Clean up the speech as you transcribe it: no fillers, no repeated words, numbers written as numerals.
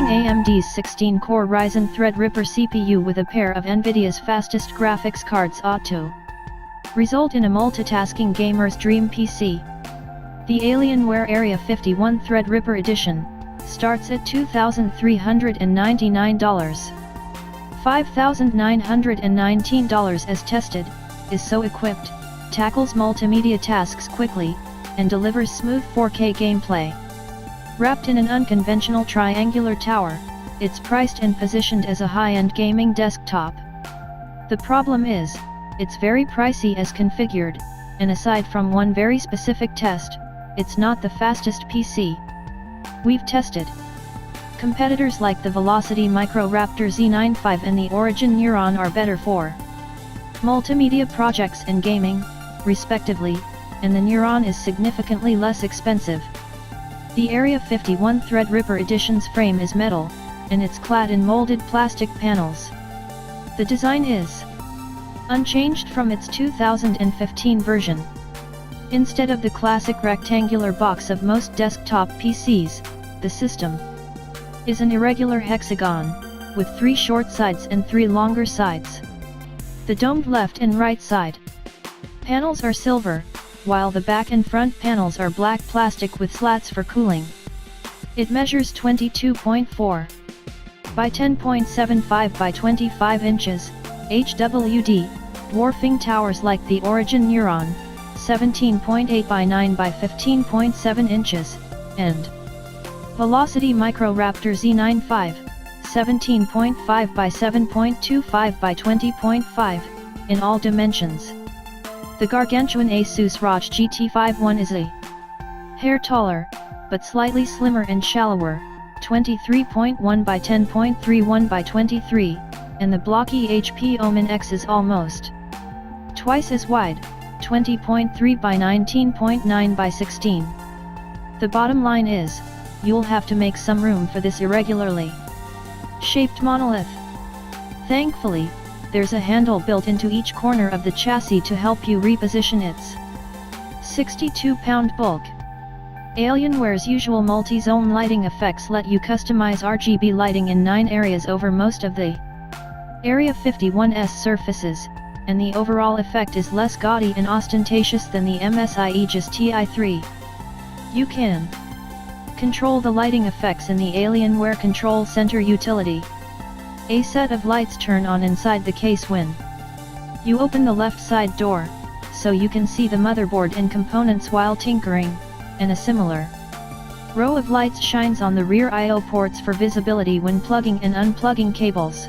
Combining AMD's 16-core Ryzen Threadripper CPU with a pair of NVIDIA's fastest graphics cards ought to result in a multitasking gamer's dream PC. The Alienware Area-51 Threadripper Edition starts at $2,399. $5,919 as tested, is so equipped, tackles multimedia tasks quickly, and delivers smooth 4K gameplay. Wrapped in an unconventional triangular tower, it's priced and positioned as a high-end gaming desktop. The problem is, it's very pricey as configured, and aside from one very specific test, it's not the fastest PC we've tested. Competitors like the Velocity Micro Raptor Z95 and the Origin Neuron are better for multimedia projects and gaming, respectively, and the Neuron is significantly less expensive. The Area-51 Threadripper Edition's frame is metal, and it's clad in molded plastic panels. The design is unchanged from its 2015 version. Instead of the classic rectangular box of most desktop PCs, the system is an irregular hexagon, with 3 short sides and 3 longer sides. The domed left and right side panels are silver, while the back and front panels are black plastic with slats for cooling. It measures 22.4 by 10.75 by 25 inches, HWD, dwarfing towers like the Origin Neuron, 17.8 by 9 by 15.7 inches, and Velocity Micro Raptor Z95, 17.5 by 7.25 by 20.5, in all dimensions. The gargantuan Asus ROG GT5 One is a hair taller, but slightly slimmer and shallower, 23.1 by 10.31 by 23, and the blocky HP Omen X is almost twice as wide, 20.3 by 19.9 by 16. The bottom line is, you'll have to make some room for this irregularly shaped monolith. Thankfully, there's a handle built into each corner of the chassis to help you reposition its 62-pound bulk. Alienware's usual multi-zone lighting effects let you customize RGB lighting in 9 areas over most of the Area-51's surfaces, and the overall effect is less gaudy and ostentatious than the MSI Aegis Ti3. You can control the lighting effects in the Alienware Control Center utility. A set of lights turn on inside the case when you open the left side door, so you can see the motherboard and components while tinkering, and a similar row of lights shines on the rear I/O ports for visibility when plugging and unplugging cables.